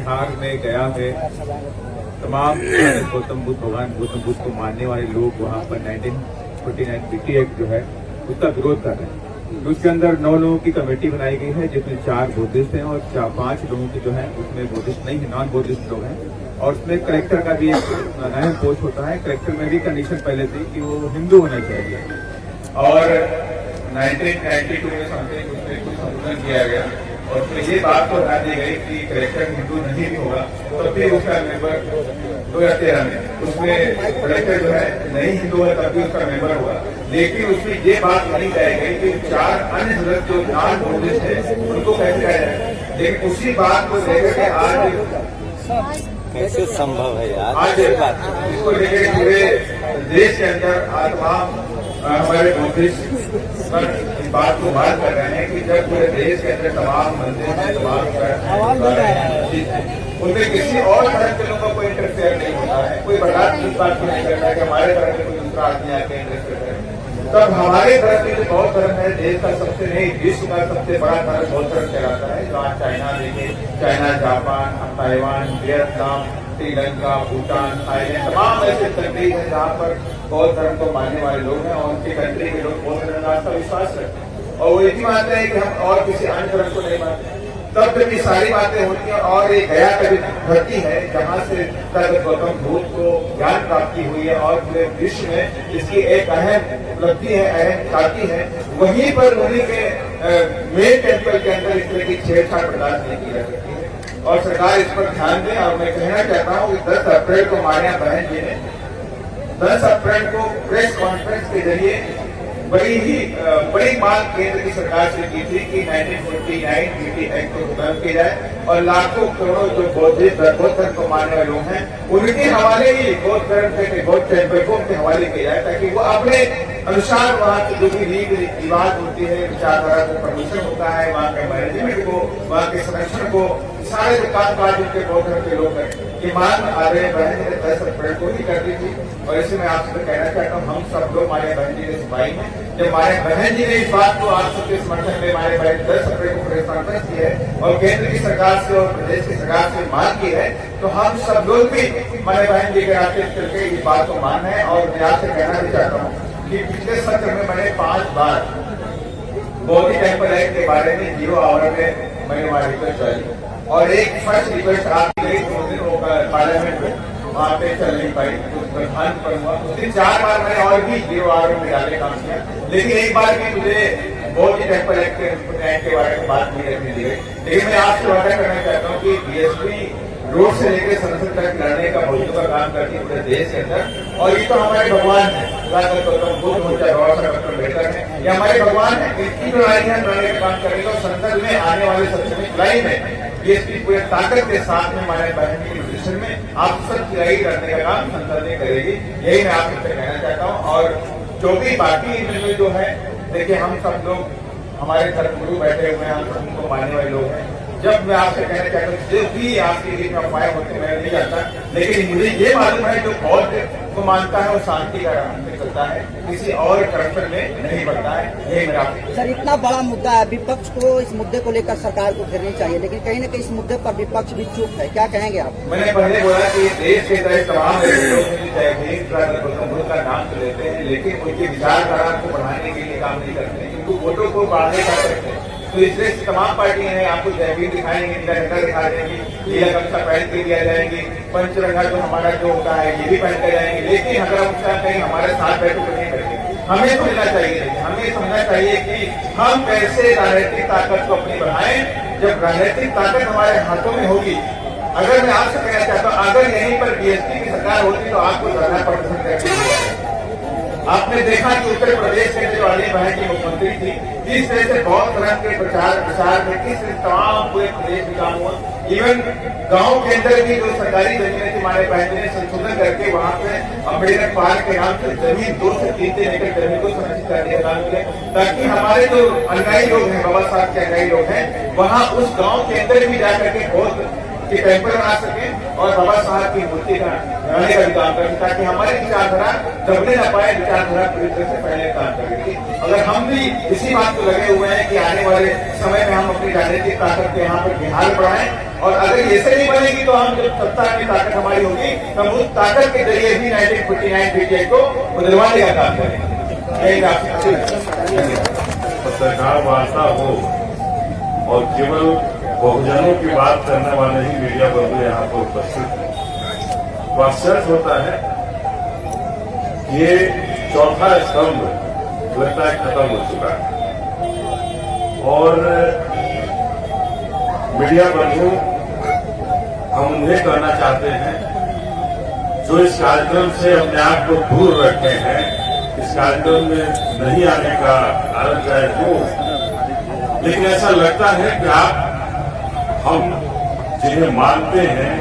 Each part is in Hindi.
बिहार में गया है तमाम गौतम बुद्ध भगवान गौतम बुद्ध को मानने वाले लोग वहाँ पर 1949 बीटी एक्ट जो है उसका विरोध कर रहे हैं। उसके अंदर 9 लोगों की कमेटी बनाई गई है जिसमें 4 बुद्धिस्ट हैं और 5 लोगों की जो है उसमें बुद्धिस्ट नहीं है, नॉन बुद्धिस्ट लोग हैं। और उसमें कलेक्टर का भी एक अहम पोस्ट होता है। कलेक्टर में भी कंडीशन पहले थी कि वो हिंदू होना चाहिए और 1992 में समथिंग उसमें कुछ संशोधन किया गया और उसमें ये बात तो ध्यान दी गई कि कलेक्टर हिंदू नहीं भी होगा तो फिर उसका मेंबर 2013 में उसमें कलेक्टर जो है नहीं हिंदू है तब भी उसका मेंबर होगा। लेकिन उसमें ये बात नहीं कही गई कि 4 अन्य सदस्य जो नॉन बुद्धिस्ट है उनको कैसे कहा जाए। लेकिन उसी बात को लेकर के आज कैसे संभव है यार, आज इसको लेकर पूरे देश के अंदर आज तमाम हमारे बुद्धिस्ट पर इस बात को बात कर रहे हैं कि जब पूरे देश के अंदर तमाम मंदिर उनमें किसी और धर्म के लोगों को कोई इंटरफेयर नहीं होता है, कोई बर्दाश्त इस बात को नहीं करता है कि हमारे धर्म में कोई दूसरा आदमी आके इंटरफेयर करे। तब हमारे धर्म में जो बौद्ध धर्म है देश का सबसे नहीं विश्व का सबसे बड़ा धर्म बौद्ध धर्म कहलाता है। जो आज चाइना देखिए, China, Japan, Taiwan, Vietnam, Sri Lanka, Bhutan, Thailand तमाम ऐसे कंट्रीज हैं जहाँ पर बौद्ध धर्म को मानने वाले लोग हैं और उनकी कंट्री के लोग बौद्ध धर्म का विश्वास करते हैं और वो यही मानते हैं कि हम और किसी अन्य धर्म को नहीं मानते। तब जब ये सारी बातें होती हैं और एक गया का धरती है जहाँ से गौतम बुद्ध को ज्ञान प्राप्ति हुई है और पूरे विश्व में इसकी एक अहम उपलब्धि है, अहम ख्याति है, वहीं पर उन्हीं के मेन टेम्पल के अंदर इस तरह की छेड़छाड़ बर्दाश्त नहीं की जा सकती है और सरकार इस पर ध्यान दे। और मैं कहना चाहता हूँ कि 10 अप्रैल को मान्या बहन जी ने 10 अप्रैल को प्रेस कॉन्फ्रेंस के जरिए बड़ी मांग केंद्र की सरकार से की थी कि 1949 बीटी एक्ट को खत्म किया जाए और लाखों करोड़ों जो बौद्ध धर्म को मानने वाले लोग हैं उनके हवाले ही बौद्ध धर्म के बौद्ध टेम्पल को उनके हवाले किया जाए ताकि वो अपने अनुसार वहाँ की जो भी रीति रिवाज होती है, विचारधारा को परमिशन होता है, वहाँ के मैनेजमेंट को, वहाँ के संरक्षण को, सारे जो कामकाज उनके बौद्ध धर्म के लोग हैं ये मांग आर्य बहन जी ने 10 अप्रैल को ही कर दी थी। और इसे मैं आपसे कहना चाहता हूँ हम सब लोग मारे बहन जी के सिपाही हैं। जब मारे बहन जी ने इस बात को आप सबके समर्थन में मारे बहन 10 अप्रैल को प्रेस कॉन्फ्रेंस की है और केंद्र की सरकार से और प्रदेश की सरकार से मांग की है तो हम सब लोग भी मारे बहन जी के रास्ते चलकर इस बात को मान है। और मैं आपसे कहना भी चाहता हूँ कि पिछले सत्र में मैंने 5 बार बौद्ध टेम्पल एक्ट के बारे में 0 आवर में मैंने वहाँ रिक्वेस्ट डाली और एक फर्स्ट रिक्वेस्ट आपकी गई 2 दिन पार्लियामेंट में वहाँ पे चल नहीं पाई, प्रधान पर हुआ। उस दिन 4 बार मैंने और भी 0 आवर में डाले काम किया लेकिन एक बार भी मुझे बौद्ध टेम्पल एक्ट के बारे में बात नहीं रखने दी गई। लेकिन मैं आपसे वादा करना चाहता हूँ कि बीएसपी रोड से लेकर संसद तक लड़ने का बौद्धों का काम करती है पूरे देश के अंदर। और ये तो हमारे भगवान है, गौतम बुद्ध हो चाहे बाबा साहब अम्बेडकर है, ये हमारे भगवान है। इनकी लड़ाइयां लड़ने का काम करेंगे और संसद में आने वाले 17वीं जुलाई में बीएसपी पूरे ताकत के साथ में हमारे बहन की पोजिशन में आप सब लड़ाई लड़ने का काम संसद में करेगी। यही मैं आपसे कहना चाहता हूँ। और जो भी बाकी इनमें जो है देखिए हम सब लोग हमारे धर्मगुरु बैठे हुए हैं, हम सब उनको मानने वाले लोग हैं। जब मैं आपसे कहना चाहता हूँ जो भी आपके बीच में अफवाहें होती मैं नहीं जानता लेकिन मुझे ये मालूम है जो बौद्ध को मानता है वो शांति का राह में चलता है, किसी और करप्शन में नहीं बढ़ता है। यही मेरा सर इतना बड़ा मुद्दा है, विपक्ष को इस मुद्दे को लेकर सरकार को घेरनी चाहिए लेकिन कहीं न कहीं इस मुद्दे पर विपक्ष भी चुप है, क्या कहेंगे आप? मैंने पहले बोला कि देश के तमाम लोग गौतम बुद्ध का नाम तो लेते हैं लेकिन उनकी विचारधारा को बढ़ाने के लिए काम नहीं करते, उनको वोटों को बढ़ाने का करते हैं। तो इसलिए तमाम पार्टियां हैं आपको जयवीर दिखाएंगे, नीला झंडा दिखा देंगी, नीला गमछा पहन के दिया जाएंगे, पंचरंगा जो हमारा जो होता है ये भी पहन के जाएंगे। लेकिन अगर हम कहीं हमारे साथ बैठे तो नहीं करेंगे। हमें समझना चाहिए, हमें समझना चाहिए कि हम कैसे राजनीतिक ताकत को अपनी बढ़ाएं। जब राजनीतिक ताकत हमारे हाथों में होगी, अगर मैं आपसे कहना चाहता हूँ अगर यहीं पर बीएसपी की सरकार होती तो आपको धरना प्रदर्शन करके आपने देखा कि उत्तर प्रदेश के जो आलिया बहन की मुख्यमंत्री थी किस तरह से बौद्ध धर्म के प्रचार प्रसार में किस तरह तमाम पूरे प्रदेश में काम हुआ। इवन गांव के अंदर भी जो सरकारी जमीन थी हमारे बहन ने संशोधन करके वहां पे अम्बेडकर पार्क के नाम से जमीन 2 से 3 एकड़ जमीन को संरक्षित करने का काम किया ताकि हमारे जो अनुयायी लोग हैं, बाबा साहब के अनुयायी लोग हैं, वहाँ उस गाँव के अंदर भी जाकर के बौद्ध की टेम्पल बना सके और बाबा साहब की मूर्ति का बनाने का भी काम करें, ताकि हमारी विचारधारा दबने न पाए, विचारधारा पूरी तरह से पहले काम करेगी। अगर हम भी इसी बात को लगे हुए हैं कि आने वाले समय में हम अपनी राजनीतिक ताकत को यहाँ पर बिहार बढ़ाएं, और अगर ऐसे नहीं बनेगी तो हम जब सत्ता की ताकत हमारी होगी तो हम उस ताकत के जरिए भी 1949 को बदलवाने का काम करेंगे। सरकार वार्ता हो और केवल बहुजनों की बात करने वाले ही मीडिया बंधु यहाँ पर उपस्थित हैं। तो आश्चर्य होता है कि ये चौथा स्तंभ लगता है खत्म हो चुका है, और मीडिया बंधु हम उन्हें कहना चाहते हैं जो इस कार्यक्रम से अपने आप को दूर रखे हैं, इस कार्यक्रम में नहीं आने का कारण चाहे हो, लेकिन ऐसा लगता है कि आप हम जिन्हें मानते हैं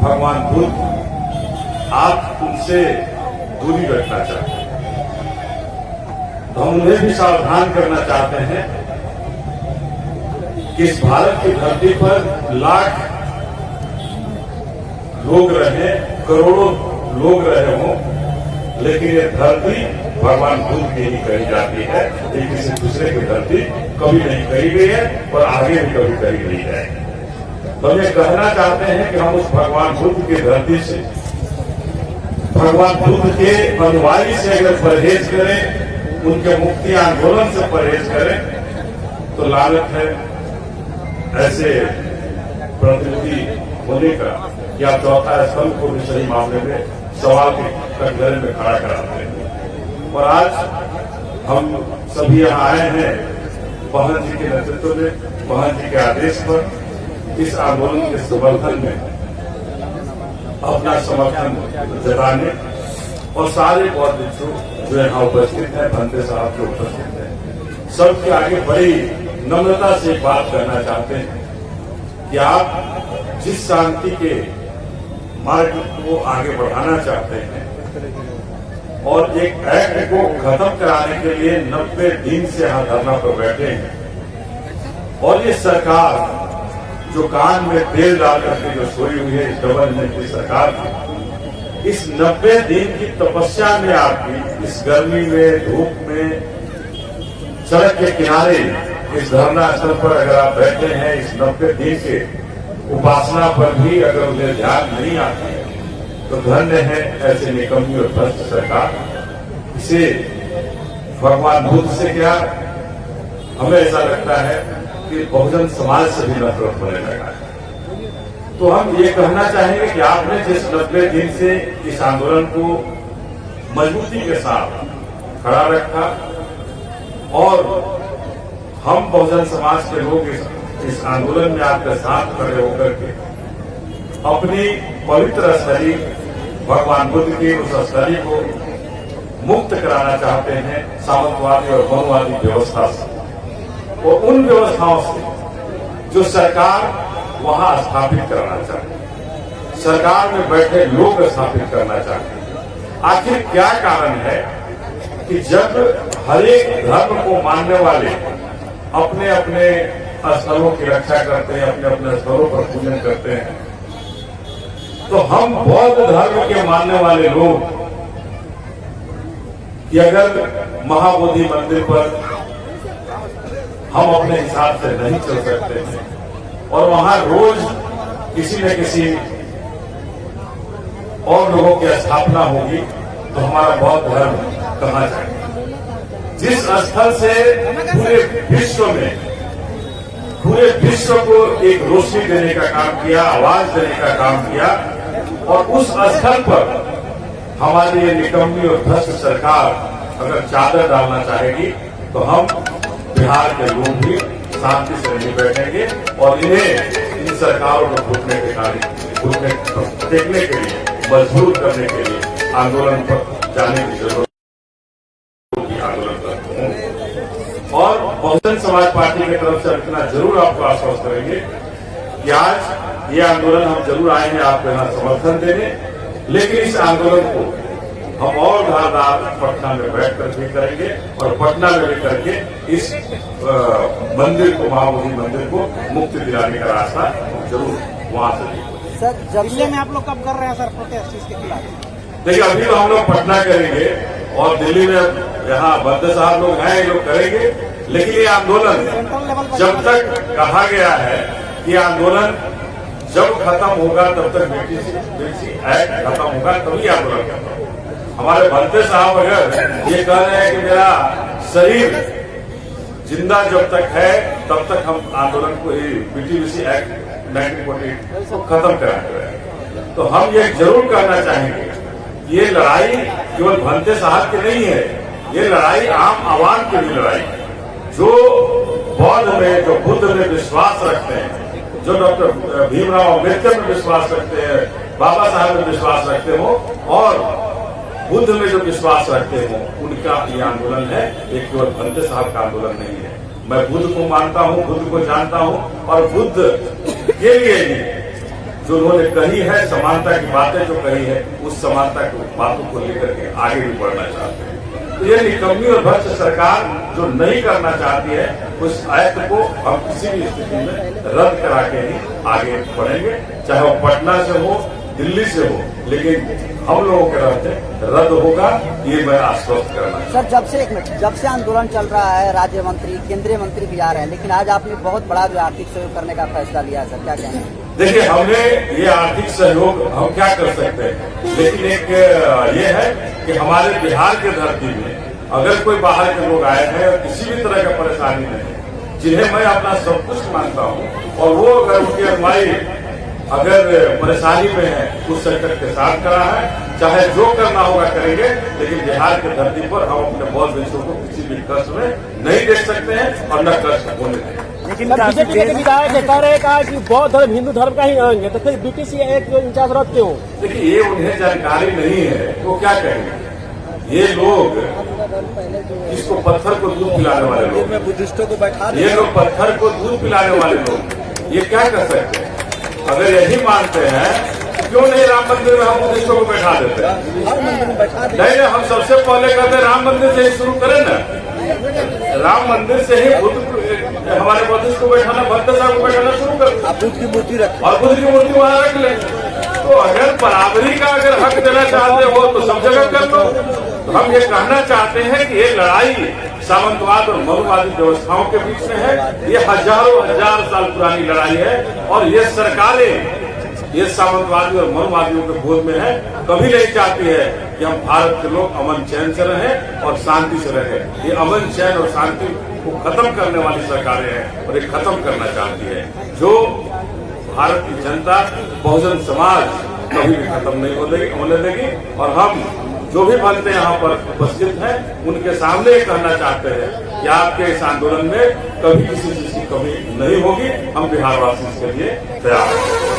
भगवान बुद्ध, आप उनसे दूरी रखना चाहते हैं। तो हम उन्हें भी सावधान करना चाहते हैं कि इस भारत की धरती पर लाख लोग रहे, करोड़ों लोग रहे हों, लेकिन ये धरती भगवान बुद्ध की ही कही जाती है, ये किसी दूसरे की धरती कभी नहीं कही गई है और आगे भी कभी कही नहीं जाएगी। तो हम ये कहना चाहते हैं कि हम उस भगवान बुद्ध की धरती से, भगवान बुद्ध के अनुयायी से अगर परहेज करें, उनके मुक्ति आंदोलन से परहेज करें, तो लानत है ऐसे प्रतिनिधि होने का कि आप चौथा स्तंभ को भी सही मामले में सवाल के कटघरे में खड़ा कराते हैं। और आज हम सभी यहाँ आए हैं बहन जी के नेतृत्व में, बहन जी के आदेश पर इस आंदोलन के समर्थन में अपना समर्थन जताने, और सारे बौद्ध भिक्षु जो यहाँ उपस्थित हैं, भंते साहब जो उपस्थित हैं, सबके आगे बड़ी नम्रता से एक बात कहना चाहते हैं कि आप जिस शांति के मार्ग को आगे बढ़ाना चाहते हैं और एक एक्ट को खत्म कराने के लिए 90 दिन से यहाँ धरना पर बैठे हैं, और ये सरकार जो कान में तेल डाल करके जो सोई हुई है, इस डबल इंजन की सरकार की, इस 90 दिन की तपस्या में आपकी, इस गर्मी में, धूप में, सड़क के किनारे इस धरना स्थल पर अगर आप बैठे हैं, इस 90 दिन के उपासना पर भी अगर उन्हें ध्यान नहीं आती है, तो धन्य है ऐसे निकम्मी और भ्रष्ट सरकार। इसे भगवान बुद्ध से क्या, हमें ऐसा लगता है कि बहुजन समाज से भी नफरत होने लगा है। तो हम ये कहना चाहेंगे कि आपने जिस 90 दिन से इस आंदोलन को मजबूती के साथ खड़ा रखा, और हम बहुजन समाज के लोग इस आंदोलन में आपके साथ खड़े होकर के अपनी पवित्र स्थली भगवान बुद्ध की उस स्थली को मुक्त कराना चाहते हैं सामंतवादी और मनुवादी व्यवस्था से, और उन व्यवस्थाओं से जो सरकार वहां स्थापित करना चाहती है, सरकार में बैठे लोग स्थापित करना चाहते हैं। आखिर क्या कारण है कि जब हर एक धर्म को मानने वाले अपने अपने स्थलों की रक्षा करते हैं, अपने अपने स्थलों पर पूजन करते हैं, तो हम बौद्ध धर्म के मानने वाले लोग कि अगर महाबोधि मंदिर पर हम अपने हिसाब से नहीं चल सकते हैं और वहां रोज किसी न किसी और लोगों की स्थापना होगी, तो हमारा बौद्ध धर्म कहां जाएगा? जिस स्थल से पूरे विश्व को एक रोशनी देने का काम किया, आवाज देने का काम किया, और उस स्थल पर हमारी ये निकम्मी और भ्रष्ट सरकार अगर चादर डालना चाहेगी, तो हम बिहार के लोग भी शांति से नहीं बैठेंगे और इन्हें इन सरकारों को देखने के लिए, मजबूर करने के लिए आंदोलन पर जाने की जरूरत होगी। आंदोलन करते हैं और बहुजन समाज पार्टी की तरफ से इतना जरूर आपको आश्वस्त करेंगे कि आज ये आंदोलन हम जरूर आए हैं आपको यहाँ समर्थन देने, लेकिन इस आंदोलन को हम और धारदार पटना में बैठकर भी करेंगे और पटना में भी करके इस मंदिर को, महाबोधि मंदिर को मुक्ति दिलाने का रास्ता जरूर वहां से ठीक हो जाए। सर जब दिल्ली में आप लोग कब कर रहे हैं सर प्रोटेस्ट इसके खिलाफ? देखिए अभी तो हम लोग पटना करेंगे और दिल्ली में यहाँ बद्द साहब लोग हैं, ये लोग करेंगे। लेकिन ये आंदोलन सेंट्रल लेवल पर जब तक कहा गया है कि आंदोलन जब खत्म होगा तब तक बीटीसी एक्ट खत्म होगा तभी आंदोलन खत्म होगा। हमारे भंते साहब अगर ये कह रहे हैं कि मेरा शरीर जिंदा जब तक है तब तक हम आंदोलन को बीटीसी एक्ट 1948 को खत्म कराते हैं, तो हम ये जरूर कहना चाहेंगे कि ये लड़ाई केवल भंते साहब की नहीं है, ये लड़ाई आम आवाम की भी लड़ाई है। जो बौद्ध में, जो बुद्ध में विश्वास रखते हैं, जो डॉक्टर भीमराव अम्बेडकर में विश्वास रखते हैं, बाबा साहब में विश्वास रखते हो और बुद्ध में जो विश्वास रखते हो, उनका ये आंदोलन है। ये केवल भंते साहब का आंदोलन नहीं है। मैं बुद्ध को मानता हूँ, बुद्ध को जानता हूँ और बुद्ध के लिए ही जो उन्होंने कही है, समानता की बातें जो कही है, उस समानता की बातों को लेकर के आगे भी बढ़ना चाहते हैं। तो ये निकम्मी और भ्रष्ट सरकार जो नहीं करना चाहती है, उस एक्ट को हम किसी भी स्थिति में रद्द करा के ही आगे बढ़ेंगे, चाहे वो पटना से हो, दिल्ली से हो, लेकिन हम लोगों के रहते रद्द होगा, ये मैं आश्वस्त करना चाहता हूं। सर जब से आंदोलन चल रहा है, राज्य मंत्री, केंद्रीय मंत्री भी आ रहे हैं, लेकिन आज आपने बहुत बड़ा जो आर्थिक सहयोग करने का फैसला लिया है, सर क्या कहेंगे? देखिए हमने ये आर्थिक सहयोग हम क्या कर सकते हैं, लेकिन एक ये है कि हमारे बिहार की धरती में अगर कोई बाहर के लोग आए हैं और किसी भी तरह का परेशानी नहीं, जिन्हें मैं अपना सब कुछ मानता हूँ, और वो अगर उनकी अगुवाई अगर परेशानी में है, उस संकट के साथ करा है, चाहे जो करना होगा करेंगे, लेकिन बिहार की धरती पर हम अपने बौद्ध देशों को किसी भी कष्ट में नहीं देख सकते हैं और न कष्ट होने देंगे। लेकिन बीजेपी के विधायक कह रहे हैं कि बौद्ध धर्म हिंदू धर्म का ही आएंगे, तो फिर बीटीसी एक्ट जो इंचार्ज रखते हो? देखिए ये उन्हें जानकारी नहीं है, वो क्या कहेंगे। ये लोग इसको पत्थर को दूध पिलाने वाले लोग, बुद्धिस्टों को बैठा ये लोग पत्थर को दूध पिलाने वाले लोग, ये क्या कर सकते हैं? अगर यही मानते हैं तो क्यों नहीं राम मंदिर में हम बुद्धिस्टों को बैठा देते हैं? नहीं, हम सबसे पहले कहते हैं राम मंदिर से ही शुरू करें ना, राम मंदिर से ही बुद्ध हमारे बुद्धिस्ट को बैठाना, भक्त साहब को बैठाना शुरू कर, बुद्ध की मूर्ति रख और बुद्ध की मूर्ति वहां रख ले। तो अगर बराबरी का अगर हक देना चाहते हो तो सब जगह कर लो। तो हम ये कहना चाहते हैं कि ये लड़ाई सामंतवाद और मनुवादी व्यवस्थाओं के बीच में है। ये हजारों हजार साल पुरानी लड़ाई है और ये सरकारें ये सामंतवादी और मनुवादियों के गोद में है, कभी नहीं चाहती है कि हम भारत के लोग अमन चैन से रहें और शांति से रहें। ये अमन चैन और शांति को खत्म करने वाली सरकारें हैं और ये खत्म करना चाहती है। जो भारत की जनता, बहुजन समाज कभी भी खत्म नहीं होने देगी। और हम जो भी बनते यहाँ पर उपस्थित हैं, उनके सामने ये कहना चाहते हैं कि आपके इस आंदोलन में कभी किसी चीज की कमी नहीं होगी। हम बिहारवासी इसके लिए तैयार हैं।